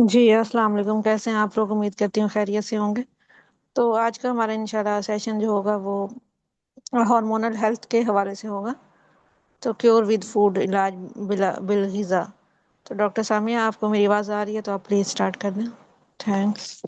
जी अस्सलाम वालेकुम। कैसे हैं आप लोग? उम्मीद करती हूँ खैरियत से होंगे। तो आज का हमारा इंशाल्लाह सेशन जो होगा वो हार्मोनल हेल्थ के हवाले से होगा। तो क्योर विद फूड, इलाज बिला बिल ग़िज़ा। तो डॉक्टर सामिया, आपको मेरी आवाज़ आ रही है तो आप प्लीज़ स्टार्ट कर दें। थैंक्स।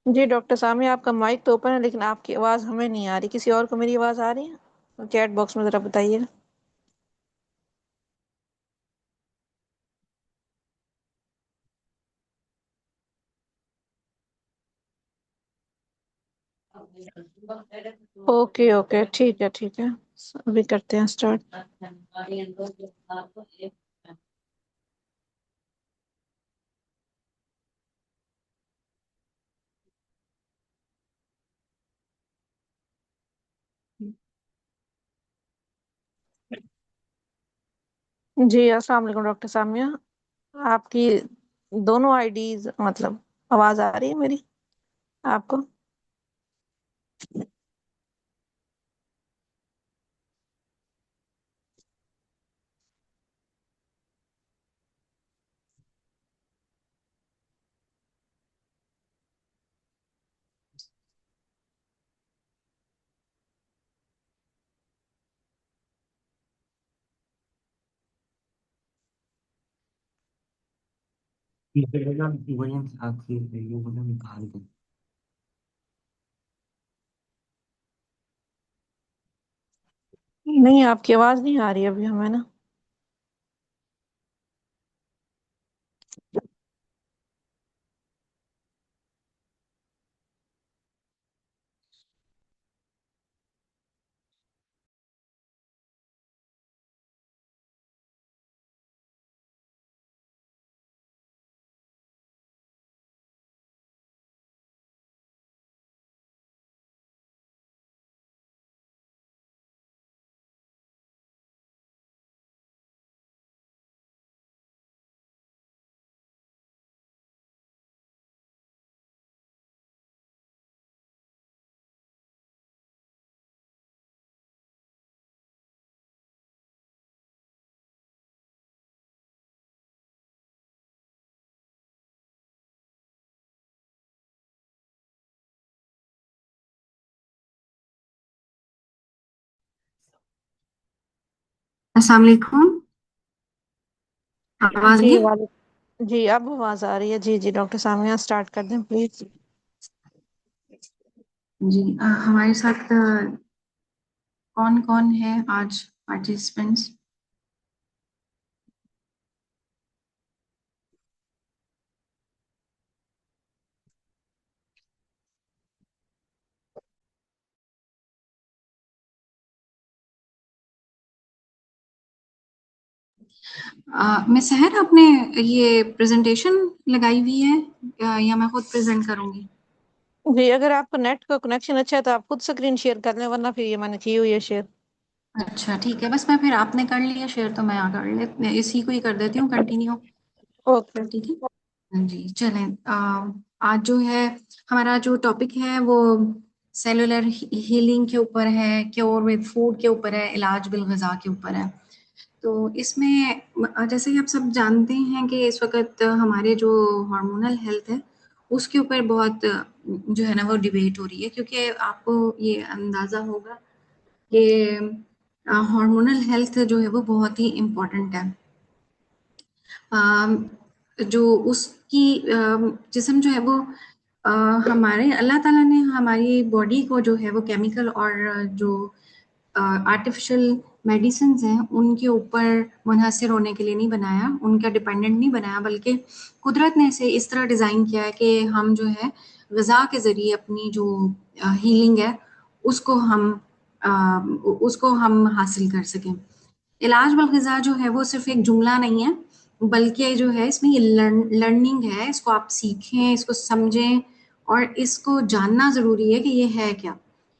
जी डॉक्टर सामिया, आपका माइक तो ओपन है लेकिन आपकी आवाज़ हमें नहीं आ रही। किसी और को मेरी आवाज़ आ रही है? चैट बॉक्स में ज़रा बताइए। ओके ओके, ठीक है ठीक है। अभी करते हैं स्टार्ट। जी अस्सलाम वालेकुम डॉक्टर सामिया। आपकी दोनों आईडीज, मतलब आवाज आ रही है मेरी आपको? नहीं, आपकी आवाज नहीं आ रही अभी हमें ना। अस्सलाम वालेकुम। आवाज जी नहीं वाले जी, अब आवाज आ रही है। जी जी डॉक्टर सामिया, स्टार्ट कर दें प्लीज। जी। हमारे साथ कौन कौन है आज पार्टिसिपेंट्स? मैं सहर, आपने ये प्रेजेंटेशन लगाई हुई है या मैं खुद प्रेजेंट करूंगी? जी, अगर आपका नेट का कनेक्शन अच्छा है तो आप खुद स्क्रीन शेयर कर लें, वरना फिर ये मैंने की हुई है शेयर। अच्छा ठीक है, बस मैं फिर आपने कर लिया शेयर तो मैं यहाँ कर ले, मैं इसी को ही कर देती हूँ कंटिन्यू। ओके। ठीक है। हाँ जी, चलें। आज जो है हमारा जो टॉपिक है वो सेलुलर हीलिंग के ऊपर है, क्योर विद फूड के ऊपर है, इलाज बिल ग़िज़ा के ऊपर है। तो इसमें जैसे कि आप सब जानते हैं कि इस वक़्त हमारे जो हार्मोनल हेल्थ है, उसके ऊपर बहुत जो है ना वो डिबेट हो रही है, क्योंकि आपको ये अंदाज़ा होगा कि हार्मोनल हेल्थ जो है वो बहुत ही इम्पोर्टेंट है। जो उसकी जिस्म जो है वो अ, हमारे अल्लाह ताला ने हमारी बॉडी को जो है वो केमिकल और जो आर्टिफिशियल मेडिसिन्स हैं उनके ऊपर मुनहसर होने के लिए नहीं बनाया, उनका डिपेंडेंट नहीं बनाया, बल्कि कुदरत ने इसे इस तरह डिज़ाइन किया है कि हम जो है ग़िज़ा के ज़रिए अपनी जो हीलिंग है उसको हम अ, उसको हम हासिल कर सकें। इलाज बिल ग़िज़ा जो है वो सिर्फ़ एक जुमला नहीं है, बल्कि जो है इसमें ये लर्निंग है, इसको आप सीखें, इसको समझें और इसको जानना ज़रूरी है कि ये है क्या,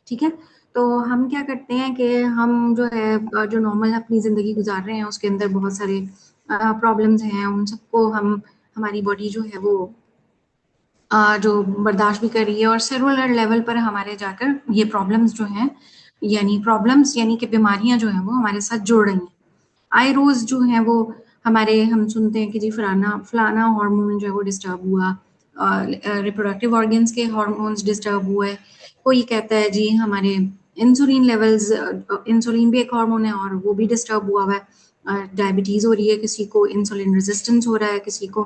ठीक है? तो हम क्या करते हैं कि हम जो है जो नॉर्मल अपनी ज़िंदगी गुजार रहे हैं उसके अंदर बहुत सारे प्रॉब्लम्स हैं, उन सबको हम हमारी बॉडी जो है वो जो बर्दाश्त भी कर रही है, और सेलुलर लेवल पर हमारे जाकर ये प्रॉब्लम्स जो हैं, यानी प्रॉब्लम्स यानी कि बीमारियां जो हैं वो हमारे साथ जुड़ रही हैं। आई रोज जो है वो हमारे, हम सुनते हैं कि जी फलाना फलाना हार्मोन जो है वो डिस्टर्ब हुआ, रिप्रोडक्टिव ऑर्गन्स के हार्मोन्स डिस्टर्ब हुए। कोई कहता है जी हमारे इंसुलिन लेवल्स, इंसुलिन भी एक हार्मोन है और वो भी डिस्टर्ब हुआ हुआ है, डायबिटीज हो रही है किसी को, इंसुलिन रेजिस्टेंस हो रहा है किसी को।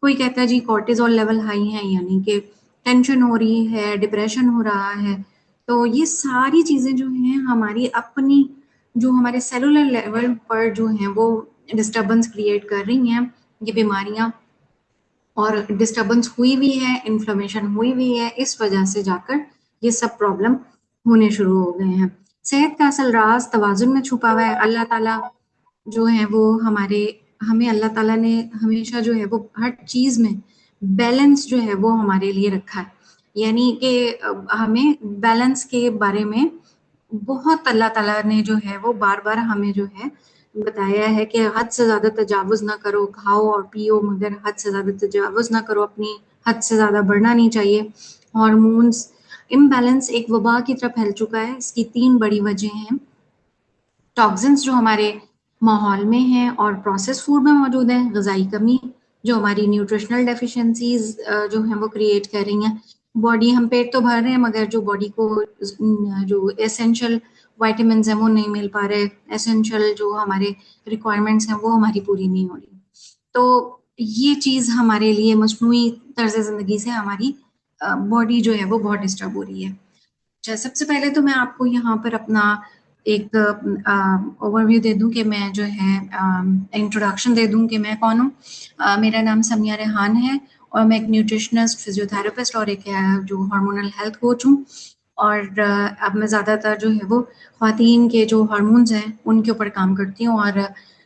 कोई कहता है जी कॉर्टिजोल लेवल हाई है, यानी कि टेंशन हो रही है, डिप्रेशन हो रहा है। तो ये सारी चीजें जो हैं हमारी अपनी, जो हमारे सेलुलर लेवल पर जो हैं वो डिस्टरबेंस क्रिएट कर रही हैं, ये बीमारियां। और डिस्टरबेंस हुई भी है, इन्फ्लेमेशन हुई भी है, इस वजह से जाकर ये सब प्रॉब्लम होने शुरू हो गए हैं। सेहत का असल राज तवाजुन में छुपा हुआ है। अल्लाह ताला जो है वो हमारे, हमें अल्लाह ताला ने हमेशा जो है वो हर चीज में बैलेंस जो है वो हमारे लिए रखा है। यानी कि हमें बैलेंस के बारे में बहुत अल्लाह ताला ने जो है वो बार बार हमें जो है बताया है कि हद से ज्यादा तजावुज ना करो, खाओ और पियो मगर हद से ज्यादा तजावुज ना करो, अपनी हद से ज्यादा बढ़ना नहीं चाहिए। हॉर्मोन्स इम्बैलेंस एक वबा की तरफ फैल चुका है। इसकी 3 बड़ी वजह हैं। टॉक्सिन्स जो हमारे माहौल में हैं और प्रोसेस फूड में मौजूद है, ग़िज़ाई कमी जो हमारी न्यूट्रिशनल डेफिशिएंसीज जो हैं वो क्रिएट कर रही हैं। बॉडी, हम पेट तो भर रहे हैं मगर जो बॉडी को जो एसेंशियल विटामिन हैं वो नहीं मिल पा रहे, एसेंशियल जो हमारे रिक्वायरमेंट्स हैं वो हमारी पूरी नहीं हो रही। तो ये चीज़ हमारे लिए मजमूई तर्ज ज़िंदगी से हमारी बॉडी जो है वो बहुत डिस्टर्ब हो रही है। अच्छा, सबसे पहले तो मैं आपको यहाँ पर अपना एक ओवरव्यू दे दूं कि मैं जो है इंट्रोडक्शन दे दूं कि मैं कौन हूँ। मेरा नाम समिया रेहान है और मैं एक न्यूट्रिशनिस्ट, फिजियोथेरेपिस्ट और एक जो हार्मोनल हेल्थ कोच हूँ। और अब मैं ज़्यादातर जो है वो ख़वातीन के जो हार्मोन्स हैं उनके ऊपर काम करती हूँ। और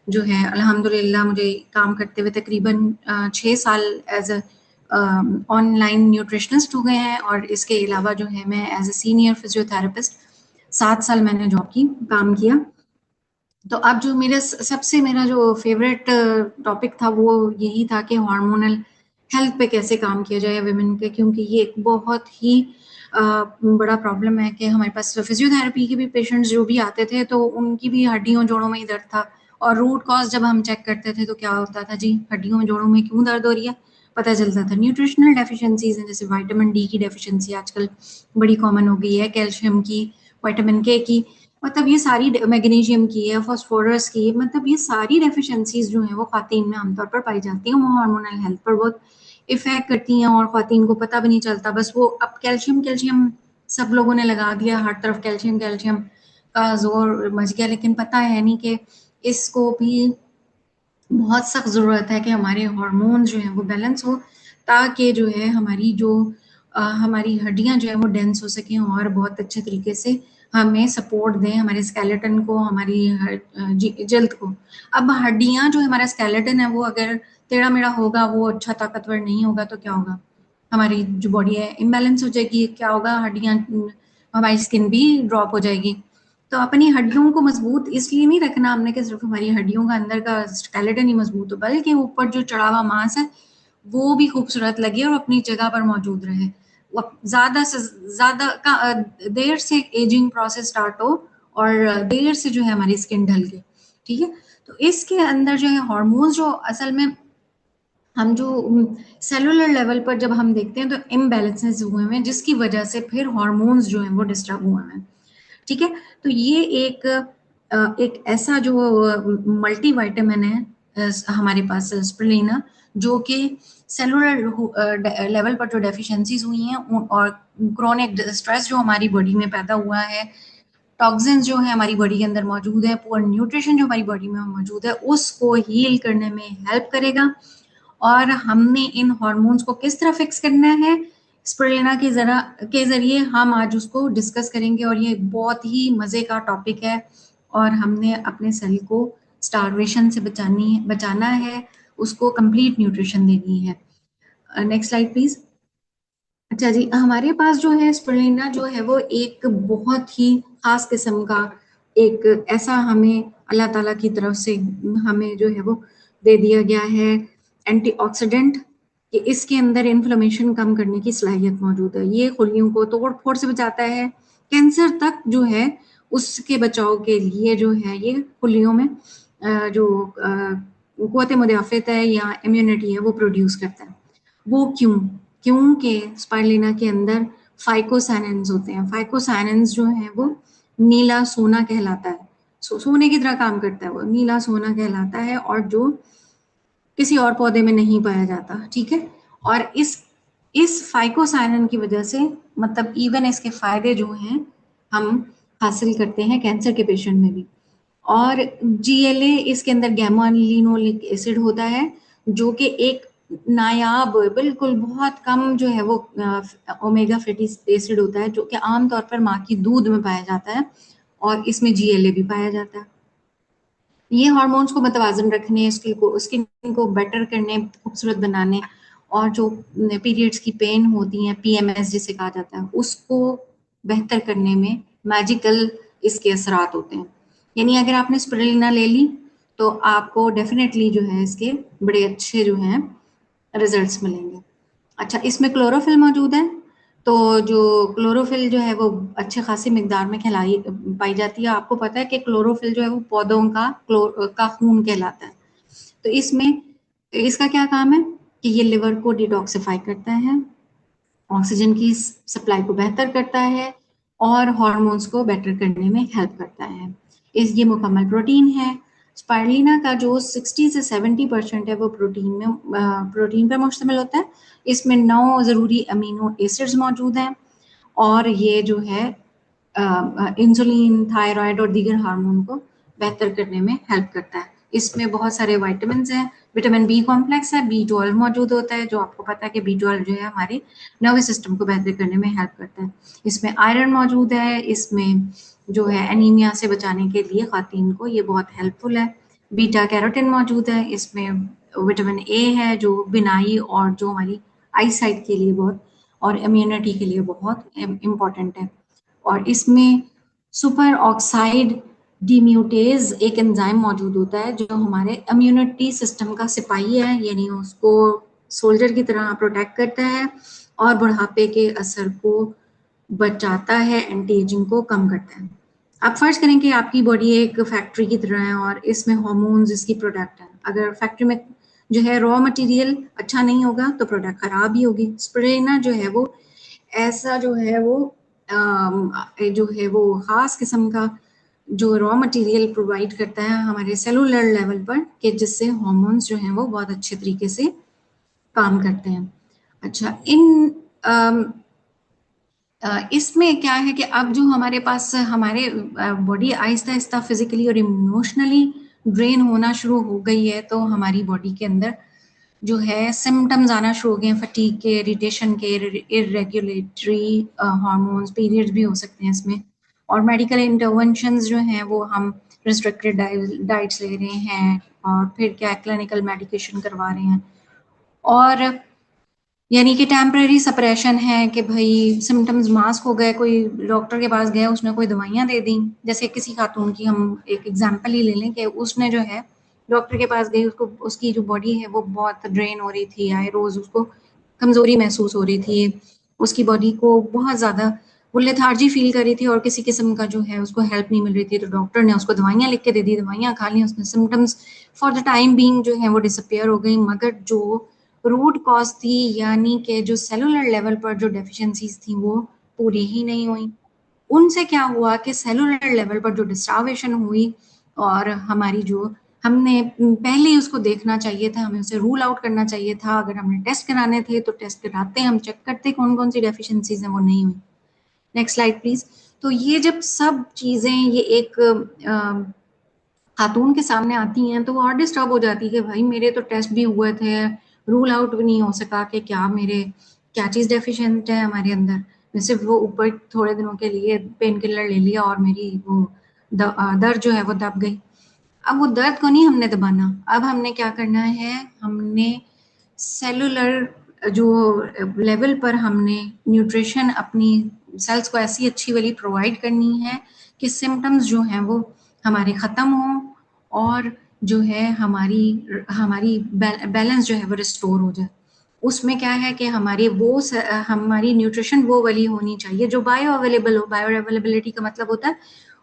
जो है अल्हम्दुलिल्लाह मुझे काम करते हुए तकरीबन 6 साल एज अ ऑनलाइन न्यूट्रिशनिस्ट हो गए हैं। और इसके अलावा जो है मैं एज ए सीनियर फिजियोथेरेपिस्ट 7 साल मैंने जॉब की, काम किया। तो अब जो सबसे मेरा जो फेवरेट टॉपिक था वो यही था कि हार्मोनल हेल्थ पे कैसे काम किया जाए विमेन के, क्योंकि ये एक बहुत ही बड़ा प्रॉब्लम है कि हमारे पास फिजियोथेरेपी के भी पेशेंट्स जो भी आते थे तो उनकी भी हड्डियों जोड़ों में ही दर्द था। और रूट कॉज जब हम चेक करते थे तो क्या होता था जी, हड्डियों में जोड़ों में क्यों दर्द हो रही है, पता चलता था न्यूट्रिशनल डेफिशिएंसीज हैं, जैसे विटामिन डी की डेफिशिएंसी आजकल बड़ी कॉमन हो गई है, कैल्शियम की, विटामिन के की, मतलब ये सारी, मैग्नीशियम की है, फास्फोरस की, मतलब ये सारी डेफिशिएंसीज जो हैं वो ख़वातीन में आमतौर पर पाई जाती हैं। वो हार्मोनल हेल्थ पर बहुत इफेक्ट करती हैं और ख़वातीन को पता भी नहीं चलता। बस वो अब कैल्शियम कैल्शियम सब लोगों ने लगा दिया, हर तरफ कैल्शियम कैल्शियम का जोर मच गया, लेकिन पता है नहीं कि इसको भी बहुत सख्त ज़रूरत है कि हमारे हार्मोन जो हैं वो बैलेंस हो, ताकि जो है हमारी जो हमारी हड्डियां जो है वो डेंस हो सकें और बहुत अच्छे तरीके से हमें सपोर्ट दें, हमारे स्केलेटन को, हमारी जल्द को। अब हड्डियां जो हमारा स्केलेटन है वो अगर टेढ़ा मेढ़ा होगा, वो अच्छा ताकतवर नहीं होगा तो क्या होगा, हमारी जो बॉडी है इम्बैलेंस हो जाएगी। क्या होगा, हड्डियां, हमारी स्किन भी ड्रॉप हो जाएगी। तो अपनी हड्डियों को मजबूत इसलिए नहीं रखना हमने कि सिर्फ हमारी हड्डियों का अंदर का स्केलेटन ही मजबूत हो, बल्कि ऊपर जो चढ़ा हुआ मांस है वो भी खूबसूरत लगे और अपनी जगह पर मौजूद रहे। ज्यादा से ज्यादा का देर से एजिंग प्रोसेस स्टार्ट हो और देर से जो है हमारी स्किन ढल के, ठीक है। तो इसके अंदर जो है हार्मोन्स जो असल में हम जो सेलुलर लेवल पर जब हम देखते हैं तो इम्बैलेंसेस हुए हैं, जिसकी वजह से फिर हार्मोन्स जो हैं वो डिस्टर्ब हुए हैं, ठीक है। तो ये एक ऐसा जो मल्टी विटामिन है हमारे पास स्पिरुलिना, जो कि सेलुलर लेवल पर जो डेफिशिएंसीज हुई हैं और क्रोनिक स्ट्रेस जो हमारी बॉडी में पैदा हुआ है, टॉक्सिन्स जो है हमारी बॉडी के अंदर मौजूद है, पुअर न्यूट्रिशन जो हमारी बॉडी में मौजूद है, उसको हील करने में हेल्प करेगा। और हमने इन हॉर्मोन्स को किस तरह फिक्स करना है, स्पिरुलिना के जरिए हम आज उसको डिस्कस करेंगे। और ये बहुत ही मजे का टॉपिक है और हमने अपने सेल को स्टारवेशन से बचाना है, उसको कंप्लीट न्यूट्रिशन देनी है। Next slide please. अच्छा जी, हमारे पास जो है स्पिरुलिना जो है वो एक बहुत ही खास किस्म का एक ऐसा हमें अल्लाह ताला की तरफ से हमें जो है वो दे दिया गया है एंटीऑक्सीडेंट, कि इसके अंदर इन्फ्लेमेशन कम करने की सलाहियत मौजूद है। ये खुलियों को तोड़ फोड़ से बचाता है, कैंसर तक जो है उसके बचाव के लिए जो है ये खुलियों में जो क़ुव्वत मुदाफ़त है या इम्यूनिटी है वो प्रोड्यूस करता है। वो क्यों? क्योंकि स्पाइरुलिना के अंदर फाइकोसाइनेंस होते हैं। फाइकोसाइनेंस जो है वो नीला सोना कहलाता है। सोने की तरह काम करता है, वो नीला सोना कहलाता है और जो किसी और पौधे में नहीं पाया जाता, ठीक है। और इस फाइकोसाइनिन की वजह से मतलब इवन इसके फायदे जो हैं हम हासिल करते हैं कैंसर के पेशेंट में भी। और जीएलए इसके अंदर गैमा लिनोलिक एसिड होता है जो कि एक नायाब बिल्कुल बहुत कम जो है वो ओमेगा फैटी एसिड होता है जो कि आमतौर पर माँ की दूध में पाया जाता है और इसमें जीएलए भी पाया जाता है। ये हार्मोन्स को मतवाजन रखने, स्किन को बेटर करने, खूबसूरत बनाने और जो पीरियड्स की पेन होती है पीएमएस जिसे कहा जाता है उसको बेहतर करने में मैजिकल इसके असरात होते हैं। यानी अगर आपने स्पिरुलिना ले ली तो आपको डेफिनेटली जो है इसके बड़े अच्छे जो हैं रिजल्ट्स मिलेंगे। अच्छा, इसमें क्लोरोफिल मौजूद है, तो जो क्लोरोफिल जो है वो अच्छे खासी मिकदार में पाई जाती है। आपको पता है कि क्लोरोफिल जो है वो पौधों का खून कहलाता है। तो इसमें इसका क्या काम है कि ये लिवर को डिटॉक्सिफाई करता है, ऑक्सीजन की सप्लाई को बेहतर करता है और हार्मोन्स को बेटर करने में हेल्प करता है। ये मुकम्मल प्रोटीन है। स्पाइरुलिना का जो 60 से 70% है वो प्रोटीन पर मुश्तमिल होता है। इसमें 9 ज़रूरी अमीनो एसिड्स मौजूद हैं और ये जो है इंसुलिन, थायराइड और दीगर हार्मोन को बेहतर करने में हेल्प करता है। इसमें बहुत सारे विटामिन हैं, विटामिन बी कॉम्प्लेक्स है, B12 मौजूद होता है जो आपको पता है कि B12 जो है हमारे नर्वस सिस्टम को बेहतर करने में हेल्प करता है। इसमें आयरन मौजूद है, इसमें जो है एनीमिया से बचाने के लिए खातून को ये बहुत हेल्पफुल है। बीटा कैरोटीन मौजूद है, इसमें विटामिन ए है जो बिनाई और जो हमारी आई साइट के लिए बहुत और इम्यूनिटी के लिए बहुत इम्पॉर्टेंट है। और इसमें सुपर ऑक्साइड डिम्यूटेज एक एंजाइम मौजूद होता है जो हमारे इम्यूनिटी सिस्टम का सिपाही है, यानी उसको सोल्जर की तरह प्रोटेक्ट करता है और बुढ़ापे के असर को बचाता है, एंटी एजिंग को कम करता है। आप फर्ज करें कि आपकी बॉडी एक फैक्ट्री की तरह है और इसमें हार्मोन्स इसकी प्रोडक्ट है। अगर फैक्ट्री में जो है रॉ मटेरियल अच्छा नहीं होगा तो प्रोडक्ट खराब ही होगी। स्पिरुलिना जो है वो ऐसा जो है वो खास किस्म का जो रॉ मटेरियल प्रोवाइड करता है हमारे सेलुलर लेवल पर कि जिससे हार्मोन्स जो हैं वो बहुत अच्छे तरीके से काम करते हैं। अच्छा, इसमें क्या है कि अब जो हमारे पास हमारे बॉडी आहिस्ता आहिस्ता फिजिकली और इमोशनली ड्रेन होना शुरू हो गई है, तो हमारी बॉडी के अंदर जो है सिम्टम्स आना शुरू हो गए हैं फटीग के, इरिटेशन के, इरेगुलेटरी हार्मोन्स, पीरियड्स भी हो सकते हैं इसमें। और मेडिकल इंटरवेंशंस जो हैं वो हम रिस्ट्रिक्टेड डाइट्स ले रहे हैं और फिर क्या क्लिनिकल मेडिकेशन करवा रहे हैं और यानी कि टेम्परेरी सप्रेशन है कि भाई सिम्टम्स मास्क हो गए, कोई डॉक्टर के पास गया उसने कोई दवाइयाँ दे दी। जैसे किसी खातून की हम एक एग्जांपल ही ले लें कि उसने जो है डॉक्टर के पास गई, उसको उसकी जो बॉडी है वो बहुत ड्रेन हो रही थी, आए रोज़ उसको कमज़ोरी महसूस हो रही थी, उसकी बॉडी को बहुत ज़्यादा वो लेथार्जी फील कर रही थी और किसी किस्म का जो है उसको हेल्प नहीं मिल रही थी। तो डॉक्टर ने उसको दवाइयाँ लिख के दे दी, दवाइयाँ खा ली, उसने symptoms for the time being जो है वो डिसअपियर हो गई। मगर जो रूट कॉज थी यानी कि जो सेलुलर लेवल पर जो डेफिशिएंसीज थी वो पूरी ही नहीं हुई। उनसे क्या हुआ कि सेलुलर लेवल पर जो डिस्टार्वेशन हुई और हमारी जो हमने पहले ही उसको देखना चाहिए था, हमें उसे रूल आउट करना चाहिए था। अगर हमने टेस्ट कराने थे तो टेस्ट कराते, हम चेक करते कौन कौन सी डेफिशिएंसीज हैं, वो नहीं हुई। Next slide please. तो ये जब सब चीजें ये एक खातून के सामने आती हैं तो वो और डिस्टर्ब हो जाती है कि भाई मेरे तो टेस्ट भी हुए थे, रूल आउट भी नहीं हो सका कि क्या चीज़ डेफिशिएंट है हमारे अंदर। मैं सिर्फ वो ऊपर थोड़े दिनों के लिए पेन किलर ले लिया और मेरी वो दर्द जो है वो दब गई। अब वो दर्द को नहीं हमने दबाना, अब हमने क्या करना है, हमने सेलुलर जो लेवल पर हमने न्यूट्रिशन अपनी सेल्स को ऐसी अच्छी वाली प्रोवाइड करनी है कि सिम्टम्स जो हैं वो हमारे ख़त्म हों, और जो है हमारी हमारी बैलेंस जो है वो रिस्टोर हो जाए। उसमें क्या है कि हमारी न्यूट्रिशन वो वाली होनी चाहिए जो बायो अवेलेबल हो। बायो अवेलेबिलिटी का मतलब होता है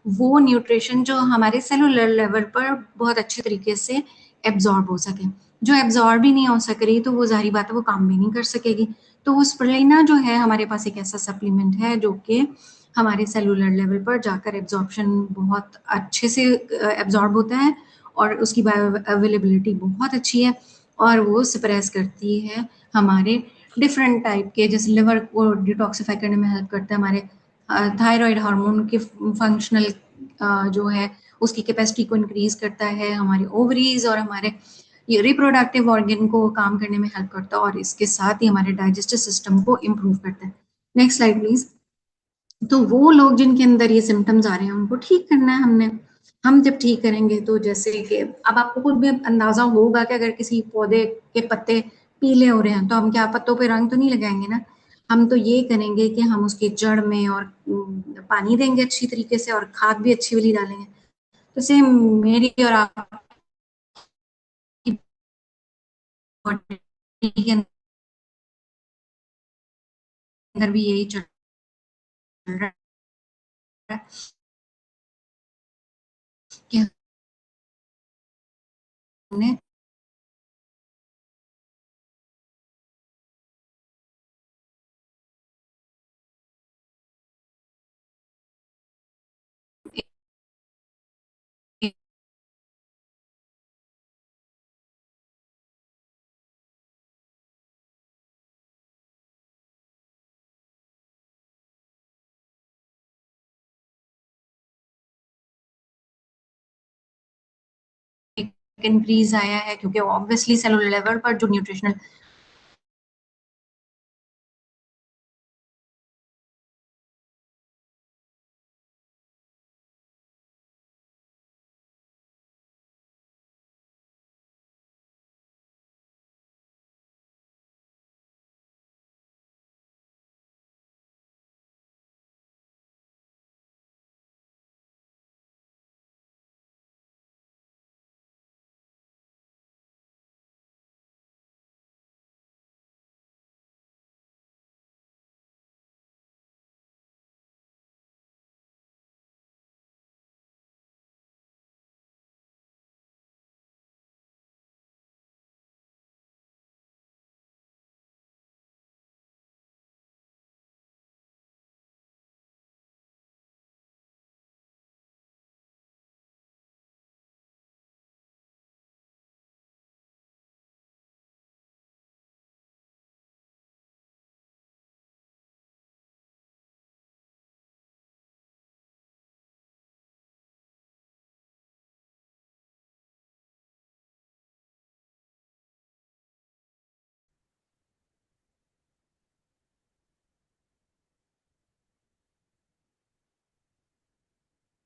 वो न्यूट्रिशन जो हमारे सेलुलर लेवल पर बहुत अच्छे तरीके से एब्जॉर्ब हो सके। जो एब्जॉर्ब ही नहीं हो सक रही तो वो ज़ाहिर बात है वो काम भी नहीं कर सकेगी। तो वो स्पिरुलिना जो है हमारे पास एक ऐसा सप्लीमेंट है जो कि हमारे सेलुलर लेवल पर जाकर एब्जॉर्प्शन बहुत अच्छे से एब्जॉर्ब होता है, और उसकी बायो अवेलेबिलिटी बहुत अच्छी है, और वो सप्रेस करती है हमारे डिफरेंट टाइप के, जैसे लिवर को डिटॉक्सिफाई करने में हेल्प करता है, हमारे थायराइड हार्मोन के फंक्शनल जो है उसकी कैपेसिटी को इंक्रीज करता है, हमारे ओवरीज और हमारे ये रिप्रोडक्टिव ऑर्गन को काम करने में हेल्प करता है, और इसके साथ ही हमारे डाइजेस्टिव सिस्टम को इम्प्रूव करता है। Next slide please. तो वो लोग जिनके अंदर ये सिम्टम्स आ रहे हैं उनको ठीक करना है हमने। हम जब ठीक करेंगे तो जैसे कि अब आपको खुद भी अंदाजा होगा कि अगर किसी पौधे के पत्ते पीले हो रहे हैं तो हम क्या पत्तों पे रंग तो नहीं लगाएंगे ना। हम तो ये करेंगे कि हम उसके जड़ में और पानी देंगे अच्छी तरीके से, और खाद भी अच्छी वाली डालेंगे। तो सेम मेरी और आपकी बॉडी के अंदर भी यही चल रहा है कि हमने इंक्रीज आया है, क्योंकि ऑब्वियसली सेलुलर लेवल पर जो न्यूट्रिशनल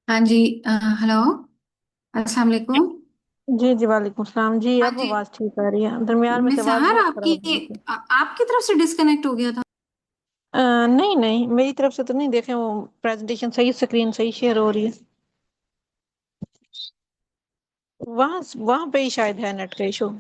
हाँ जी। हेलो, अस्सलाम वालेकुम। जी जी, वालेकुम सलाम जी। हाँ अब जी। आवाज़ ठीक आ रही है, दरमियान में से आवाज़ निसार, बहुत खराब हो रही थी। आपकी तरफ से डिस्कनेक्ट हो गया था। नहीं नहीं, मेरी तरफ से तो नहीं। देखें, वो प्रेजेंटेशन सही, स्क्रीन सही शेयर हो रही है। वहां वहां पे ही शायद है नेट का इशू।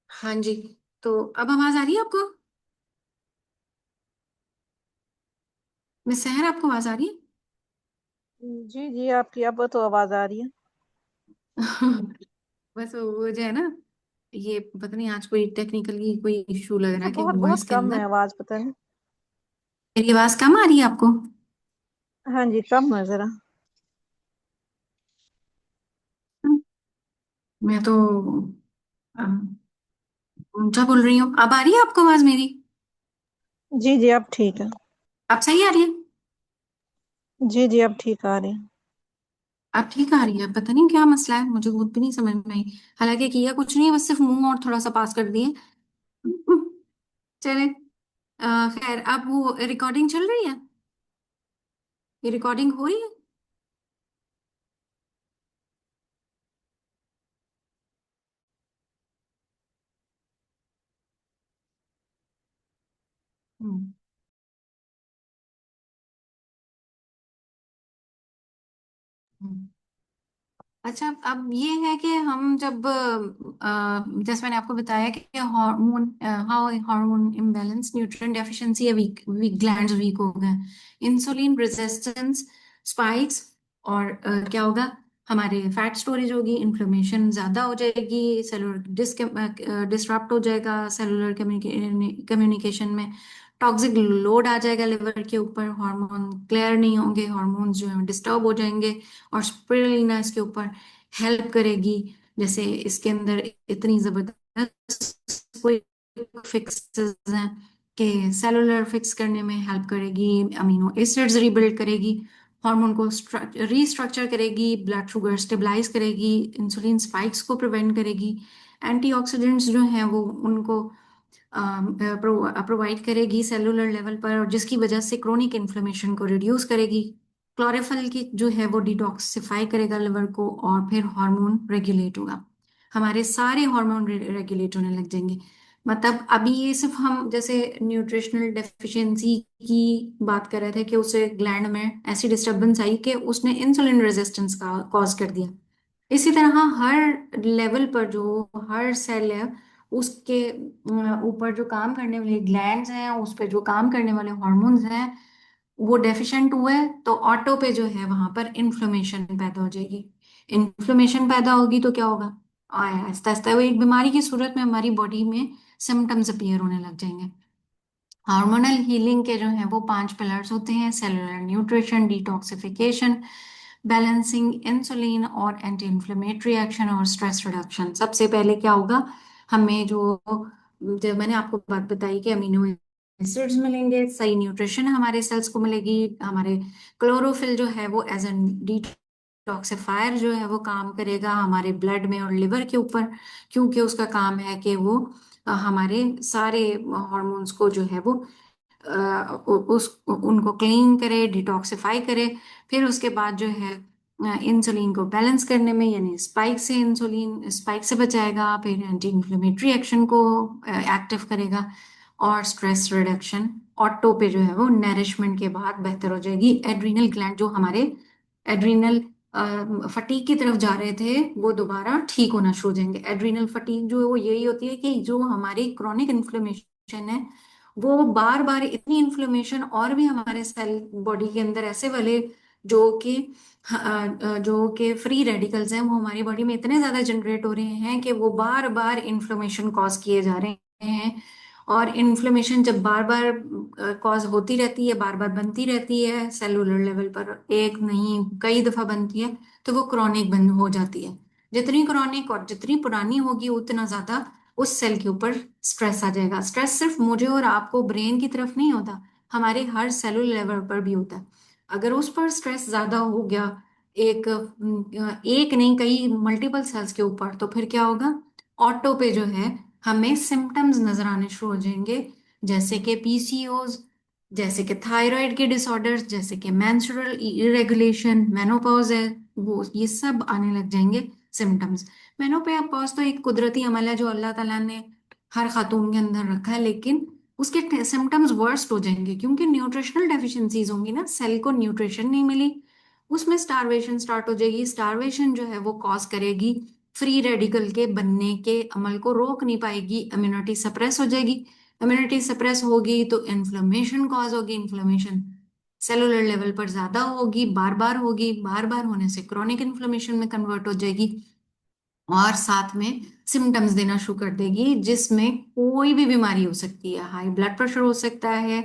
हाँ जी। तो अब आवाज आ रही है आपको? मिस सहर, आपको आवाज आ रही जी जी, आपकी अब तो आवाज़ आ रही है। है? बस वो जो है ना, ये पता नहीं आज कोई टेक्निकली कोई इशू लग रहा अच्छा, है कि बहुत बहुत वॉइस के कम है अंदर। आवाज़, पता नहीं। मेरी आवाज कम आ रही है आपको? हाँ जी, कम है जरा। मैं तो अम, ऊंचा बोल रही हूँ। अब आ रही है आपको आवाज मेरी? जी जी, अब ठीक है। अब सही आ रही है? जी जी, अब ठीक आ रही है। अब ठीक आ रही है। पता नहीं क्या मसला है, मुझे खुद भी नहीं समझ में आई। हालांकि किया कुछ नहीं है, बस सिर्फ मुंह और थोड़ा सा पास कर दिए। चले। खैर, अब वो रिकॉर्डिंग चल रही है? ये रिकॉर्डिंग हो रही है? हम्म। हम्म। अच्छा, अब ये है कि हम जब जैसे मैंने आपको बताया कि hormone, how hormone imbalance, nutrient deficiency या वीक वीक ग्लैंड्स वीक हो गए, इंसुलिन रेजिस्टेंस स्पाइक्स, और क्या होगा, हमारे फैट स्टोरेज होगी, इन्फ्लेमेशन ज्यादा हो जाएगी, सेलुलर डिस्टरप्ट हो जाएगा, सेलुलर कम्युनिकेशन में टॉक्सिक लोड आ जाएगा लिवर के ऊपर, हार्मोन क्लियर नहीं होंगे, हार्मोन्स जो है डिस्टर्ब हो जाएंगे, और स्पिरुलिना इसके ऊपर हेल्प करेगी। जैसे इसके अंदर इतनी जबरदस्त कोई फिक्सेस हैं कि सेलुलर फिक्स करने में हेल्प करेगी, अमीनो एसिड्स रिबिल्ड करेगी, हार्मोन को रीस्ट्रक्चर करेगी, ब्लड शुगर स्टेबलाइज करेगी, इंसुलिन स्पाइक्स को प्रिवेंट करेगी, एंटीऑक्सीडेंट्स जो हैं वो उनको प्रोवाइड करेगी सेलुलर लेवल पर, और जिसकी वजह से क्रोनिक इन्फ्लेमेशन को रिड्यूस करेगी। क्लोरोफिल की जो है वो डिटॉक्सिफाई करेगा लिवर को, और फिर हार्मोन रेगुलेट होगा, हमारे सारे हार्मोन रेगुलेट होने लग जाएंगे। मतलब अभी ये सिर्फ हम जैसे न्यूट्रिशनल डेफिशिएंसी की बात कर रहे थे कि उसे ग्लैंड में ऐसी डिस्टरबेंस आई कि उसने इंसुलिन रेजिस्टेंस का कॉज कर दिया। इसी तरह हर लेवल पर जो हर सेल है, उसके ऊपर जो काम करने वाले ग्लैंड्स हैं, उस पर जो काम करने वाले हॉर्मोन्स हैं, वो डेफिशिएंट हुए तो ऑटो पे जो है वहां पर इन्फ्लेमेशन पैदा हो जाएगी। इन्फ्लेमेशन पैदा होगी तो क्या होगा, आहिस्ता आहिस्ता वो एक बीमारी की सूरत में हमारी बॉडी में सिम्टम्स अपीयर होने लग जाएंगे। हार्मोनल हीलिंग के जो है वो 5 पिलर्स होते हैं: cellular nutrition, detoxification, balancing insulin, और एंटी इन्फ्लेमेटरी एक्शन, और स्ट्रेस रिडक्शन। सबसे पहले क्या होगा, हमें जो मैंने आपको बात बताई कि अमीनो एसिड्स मिलेंगे, सही न्यूट्रिशन हमारे सेल्स को मिलेगी, हमारे क्लोरोफिल जो है वो एज एन डिटॉक्सिफायर जो है वो काम करेगा हमारे ब्लड में और लिवर के ऊपर, क्योंकि उसका काम है कि वो हमारे सारे हॉर्मोन्स को जो है वो उस उनको क्लीन करे, डिटॉक्सिफाई करे। फिर उसके बाद जो है इंसुलिन को बैलेंस करने में, यानी स्पाइक से, इंसुलिन स्पाइक से बचाएगा, फिर एंटी इन्फ्लेमेटरी एक्शन को एक्टिव करेगा, और स्ट्रेस रिडक्शन ऑटो पे जो है वो नरिशमेंट के बाद बेहतर हो जाएगी। एड्रीनल ग्लैंड जो हमारे एड्रीनल फटीग की तरफ जा रहे थे, वो दोबारा ठीक होना शुरू हो जाएंगे। एड्रीनल फटीग जो है वो यही होती है कि जो हमारी क्रॉनिक इन्फ्लेमेशन है, वो बार बार इतनी इन्फ्लेमेशन, और भी हमारे सेल बॉडी के अंदर ऐसे वाले जो कि जो कि फ्री रेडिकल्स हैं, वो हमारी बॉडी में इतने ज्यादा जनरेट हो रहे हैं कि वो बार बार इन्फ्लेमेशन कॉज किए जा रहे हैं। और इन्फ्लेमेशन जब बार बार कॉज होती रहती है, बार बार बनती रहती है सेलुलर लेवल पर, एक नहीं कई दफा बनती है, तो वो क्रॉनिक बन हो जाती है। जितनी क्रॉनिक और जितनी पुरानी होगी, उतना ज्यादा उस सेल के ऊपर स्ट्रेस आ जाएगा। स्ट्रेस सिर्फ मुझे और आपको ब्रेन की तरफ नहीं होता, हमारे हर सेलुलर लेवल पर भी होता है। अगर उस पर स्ट्रेस ज्यादा हो गया, एक नहीं कई मल्टीपल सेल्स के ऊपर, तो फिर क्या होगा, ऑटो पे जो है हमें सिम्टम्स नजर आने शुरू हो जाएंगे, जैसे कि पीसीओज, जैसे कि थायराइड के डिसऑर्डर्स, जैसे कि मेंस्ट्रुअल इरेगुलेशन, मेनोपॉज है, वो ये सब आने लग जाएंगे सिम्टम्स। मेनोपॉज तो एक कुदरती अमल है जो अल्लाह ताला ने हर खातून के अंदर रखा है, लेकिन उसके सिम्टम्स वर्स्ट हो जाएंगे क्योंकि न्यूट्रिशनल डेफिशिएंसीज होंगी ना, सेल को न्यूट्रिशन नहीं मिली, उसमें स्टारवेशन स्टार्ट हो जाएगी। स्टारवेशन जो है वो कॉज करेगी फ्री रेडिकल के बनने के अमल को रोक नहीं पाएगी, इम्यूनिटी सप्रेस हो जाएगी। इम्यूनिटी सप्रेस होगी तो इन्फ्लेमेशन कॉज होगी, इन्फ्लेमेशन सेलुलर लेवल पर ज्यादा होगी, बार बार होगी, बार बार होने से क्रॉनिक इन्फ्लेमेशन में कन्वर्ट हो जाएगी, और साथ में सिम्टम्स देना शुरू कर देगी, जिसमें कोई भी बीमारी हो सकती है। हाई ब्लड प्रेशर हो सकता है,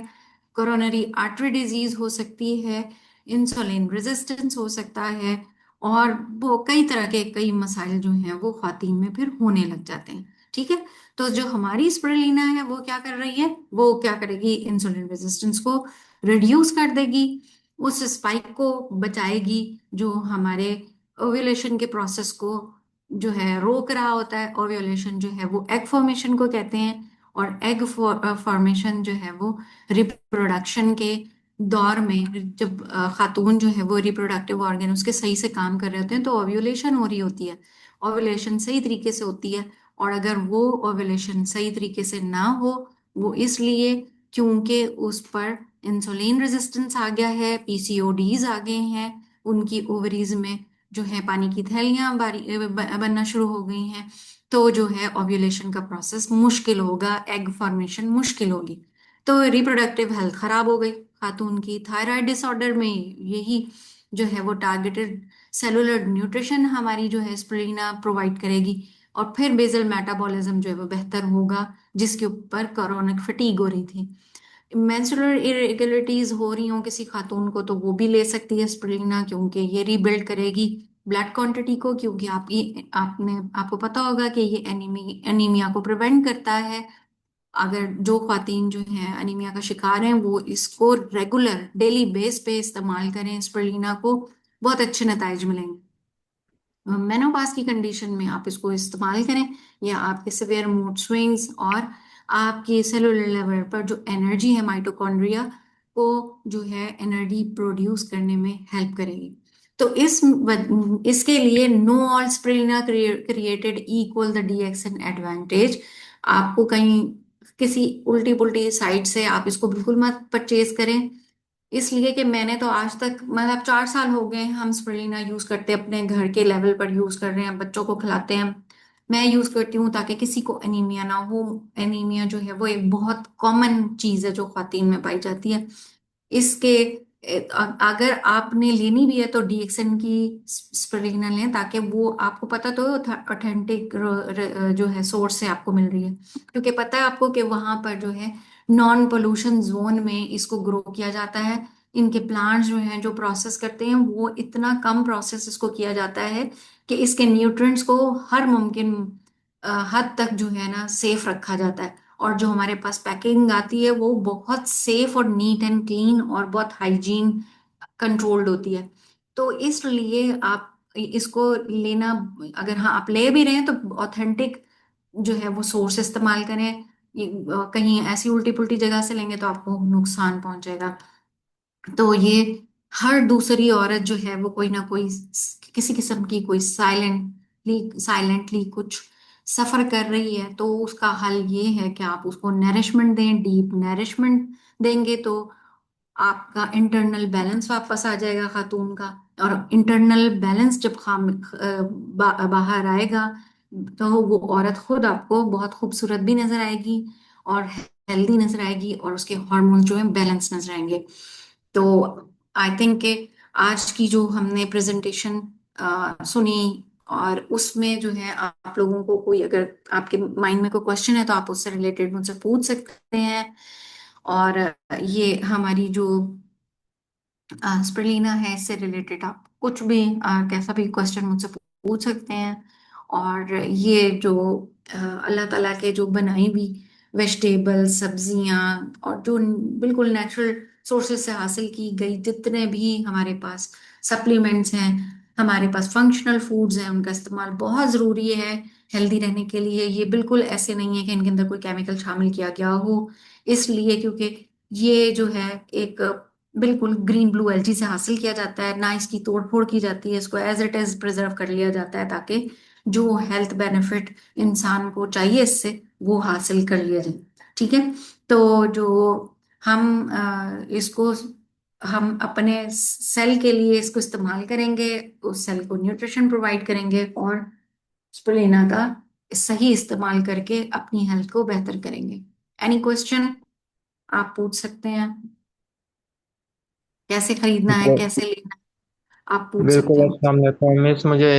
कोरोनरी आर्टरी डिजीज हो सकती है, इंसुलिन रेजिस्टेंस हो सकता है, और वो कई तरह के कई मसाइल जो हैं वो खातन में फिर होने लग जाते हैं। ठीक है। तो जो हमारी स्पिरुलिना है वो क्या कर रही है, वो क्या करेगी, इंसुलिन रेजिस्टेंस को रिड्यूस कर देगी, उस स्पाइक को बचाएगी जो हमारे ओव्यूलेशन के प्रोसेस को जो है रोक रहा होता है। ओव्यूलेशन जो है वो एग फॉर्मेशन को कहते हैं, और एग फॉर्मेशन जो है वो रिप्रोडक्शन के दौर में, जब खातून जो है वो रिप्रोडक्टिव ऑर्गन उसके सही से काम कर रहे होते हैं तो ओव्यूलेशन हो रही होती है। ओव्यूलेशन सही तरीके से होती है, और अगर वो ओव्यूलेशन सही तरीके से ना हो, वो इसलिए क्योंकि उस पर इंसुलिन रेजिस्टेंस आ गया है, पीसीओडीज आ गए हैं, उनकी ओवरीज में जो है पानी की थैलियां बनना शुरू हो गई हैं, तो जो है ओव्यूलेशन का प्रोसेस मुश्किल होगा, एग फॉर्मेशन मुश्किल होगी। तो रिप्रोडक्टिव हेल्थ खराब हो गई खातून की। थायराइड डिसऑर्डर में यही जो है वो टारगेटेड सेलुलर न्यूट्रिशन हमारी जो है स्प्रुलिना प्रोवाइड करेगी, और फिर बेसल मेटाबॉलिज्म जो है वो बेहतर होगा, जिसके ऊपर क्रोनिक फटीग हो रही थी। मेंस्ट्रुअल इरेगुलरिटीज हो रही हो किसी खातून को, तो वो भी ले सकती है स्पिरुलिना, क्योंकि ये रीबिल्ड करेगी ब्लड क्वांटिटी को, क्योंकि आपको पता होगा कि ये एनीमिया को प्रिवेंट करता है। अगर जो खातन जो है अनीमिया का शिकार हैं वो इसको रेगुलर डेली बेस पे इस्तेमाल करें स्पिरुलिना को, बहुत अच्छे नतीजे मिलेंगे। मेनोपाज की कंडीशन में आप इसको इस्तेमाल करें, या आपके सिवियर मूड स्विंग्स और आपके सेलुलर लेवल पर जो एनर्जी है, माइटोकॉन्ड्रिया को जो है एनर्जी प्रोड्यूस करने में हेल्प करेगी। तो इसके लिए no all spirulina created equal the DXN advantage. आपको कहीं किसी उल्टी पुल्टी साइड से आप इसको बिल्कुल मत परचेज करें, इसलिए कि मैंने तो आज तक, मतलब 4 साल हो गए हम स्पिरुलिना यूज करते हैं, अपने घर के लेवल पर यूज कर रहे हैं, बच्चों को खिलाते हैं। मैं यूज करती हूँ ताकि किसी को एनीमिया ना हो। एनीमिया जो है वो एक बहुत कॉमन चीज है जो खातन में पाई जाती है। इसके अगर आपने लेनी भी है तो डीएक्सन की स्पिरुलिना लें, ताकि वो आपको पता तो ऑथेंटिक जो है सोर्स से आपको मिल रही है, क्योंकि पता है आपको कि वहां पर जो है नॉन पोल्यूशन जोन में इसको ग्रो किया जाता है। इनके प्लांट्स जो हैं जो प्रोसेस करते हैं वो इतना कम प्रोसेस इसको किया जाता है कि इसके न्यूट्रिएंट्स को हर मुमकिन हद तक जो है ना सेफ रखा जाता है। और जो हमारे पास पैकिंग आती है वो बहुत सेफ और नीट एंड क्लीन और बहुत हाइजीन कंट्रोल्ड होती है। तो इसलिए आप इसको लेना, अगर हाँ आप ले भी रहे हैं तो ऑथेंटिक जो है वो सोर्स इस्तेमाल करें। कहीं ऐसी उल्टी पुल्टी जगह से लेंगे तो आपको नुकसान पहुंचेगा। तो ये हर दूसरी औरत जो है वो कोई ना कोई किसी किस्म की कोई साइलेंटली कुछ सफर कर रही है, तो उसका हल ये है कि आप उसको नरिशमेंट दें, डीप नरिशमेंट देंगे तो आपका इंटरनल बैलेंस वापस आ जाएगा खातून का। और इंटरनल बैलेंस जब बाहर आएगा, तो वो औरत खुद आपको बहुत खूबसूरत भी नजर आएगी, और हेल्दी नजर आएगी, और उसके हार्मोन्स जो है बैलेंस नजर आएंगे। तो आई थिंक कि आज की जो हमने प्रेजेंटेशन सुनी, और उसमें जो है आप लोगों को कोई, अगर आपके माइंड में कोई क्वेश्चन है तो आप उससे रिलेटेड मुझसे पूछ सकते हैं। और ये हमारी जो स्पिरुलिना है इससे रिलेटेड आप कुछ भी कैसा भी क्वेश्चन मुझसे पूछ सकते हैं। और ये जो अल्लाह ताला के जो बनाई हुई वेजिटेबल सब्जियां, और जो बिल्कुल नेचुरल सोर्सेज से हासिल की गई जितने भी हमारे पास सप्लीमेंट्स हैं, हमारे पास फंक्शनल फूड्स हैं, उनका इस्तेमाल बहुत ज़रूरी है हेल्दी रहने के लिए। ये बिल्कुल ऐसे नहीं है कि इनके अंदर कोई केमिकल शामिल किया गया हो, इसलिए क्योंकि ये जो है एक बिल्कुल ग्रीन ब्लू एल्गी से हासिल किया जाता है, ना इसकी तोड़ फोड़ की जाती है, इसको एज इट इज प्रिजर्व कर लिया जाता है ताकि जो हेल्थ बेनिफिट इंसान को चाहिए इससे वो हासिल कर लिया जाए। ठीक है। तो जो हम इसको हम अपने सेल के लिए इसको इस्तेमाल करेंगे, उस सेल को न्यूट्रिशन प्रोवाइड करेंगे, और स्पिरुलिना का सही इस्तेमाल करके अपनी हेल्थ को बेहतर करेंगे। एनी क्वेश्चन आप पूछ सकते हैं, कैसे खरीदना है, कैसे लेना है, आप पूछ सकते बिल्कुल हैं। अस्सलाम वालेकुम मिस, मुझे